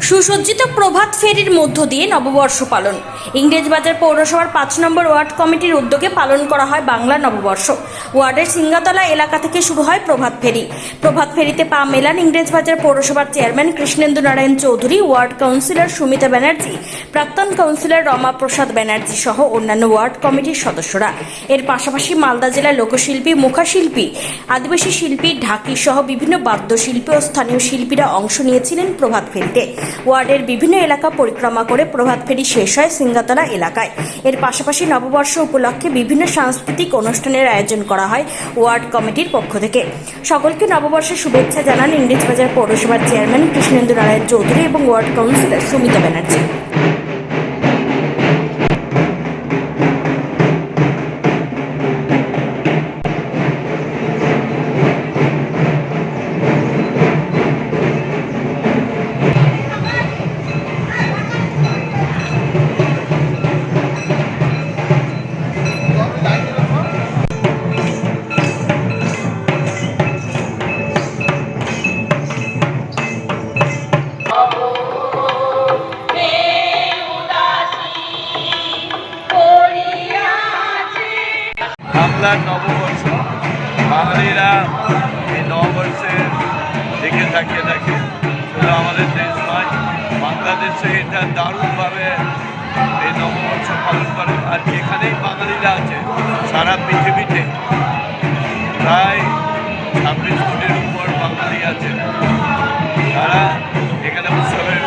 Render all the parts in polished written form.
সুসজ্জিত প্রভাত ফেরির মধ্য দিয়ে নববর্ষ পালন। ইংরেজবাজার পৌরসভার 5 নম্বর ওয়ার্ড কমিটির উদ্যোগে পালন করা হয় বাংলা নববর্ষ। ওয়ার্ডের সিঙ্গাতলা এলাকা থেকে শুরু হয় প্রভাত ফেরি। প্রভাত ফেরিতে পা মেলান ইংরেজবাজার পৌরসভার chairman Krishnendu Narayan Chowdhury, ward councillor Sumita Banerjee, প্রাক্তন কাউন্সিলর রমা প্রসাদ ব্যানার্জি সহ অন্যান্য ওয়ার্ড কমিটির সদস্যরা। এর পাশাপাশি মালদা জেলার লোকশিল্পী, মুখাশিল্পী, আদিবাসী শিল্পী, ঢাকি সহ বিভিন্ন বাদ্যশিল্পী ও স্থানীয় শিল্পীরা অংশ নিয়েছিলেন প্রভাত ফেরিতে। ওয়ার্ডের বিভিন্ন এলাকা পরিক্রমা করে প্রভাত ফেরি শেষ হয় সিঙ্গাতলা এলাকায়। এর পাশাপাশি নববর্ষ উপলক্ষে বিভিন্ন সাংস্কৃতিক অনুষ্ঠানের আয়োজন করা হয় ওয়ার্ড কমিটির পক্ষ থেকে। সকলকে নববর্ষের শুভেচ্ছা জানান ইংরেজবাজার পৌরসভার চেয়ারম্যান কৃষ্ণেন্দু নারায়ণ চৌধুরী এবং ওয়ার্ড কাউন্সিলর সুমিতা ব্যানার্জি। বাংলার নববর্ষ, বাঙালিরা এই নববর্ষের দিকে তাকিয়ে থাকে। শুধু আমাদের দেশ নয়, বাংলাদেশে এটা দারুণভাবে এই নববর্ষ পালন করে। আর যেখানেই বাঙালিরা আছে সারা পৃথিবীতে প্রায় 26 কোটির উপর বাঙালি আছে, তারা এখানে উৎসবের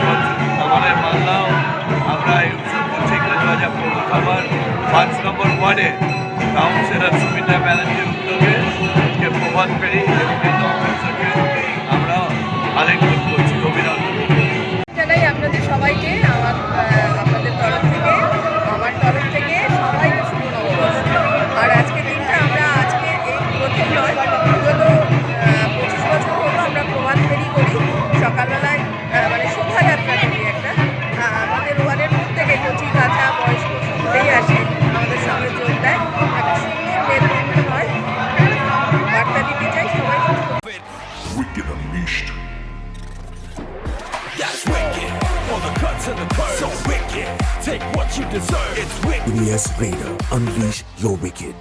আমাদের মালদাও আমরা এই উৎসব করছি। ইংরেজবাজার পৌরসভার 5 নম্বর ওয়ার্ডে কাউন্সিলর সুমিতা ব্যানার্জির উদ্যোগে আজকে প্রভাত ফেরি এবং এই নববর্ষকে আমরা আরেকজন করছি। অভিনন্দন জানাই আপনাদের সবাইকে, আপনাদের তরফ থেকে, আমার তরফ থেকে সবাইকে শুভ নববর্ষ। আর আজকের দিনটা আমরা আজকে এই প্রথম নয়, বিগত 25 বছর হলো আমরা প্রভাত ফেরি করি। সকালবেলায় মানে শোভাযাত্রা করি একটা। আমাদের ওয়ার্ডের প্রত্যেকে কচি কাঁচা বয়স্ক সকলেই আসে আমাদের সঙ্গে যোগ দেয়। একটা সুন্দর মেলবন্ধন হয়। বার্তা দিতে চাই সবাই সুস্থ। Wicked Unleashed. That's wicked. All the cuts and the curves. So wicked. Take what you deserve. It's wicked. Yes, Vader. Unleash your wicked.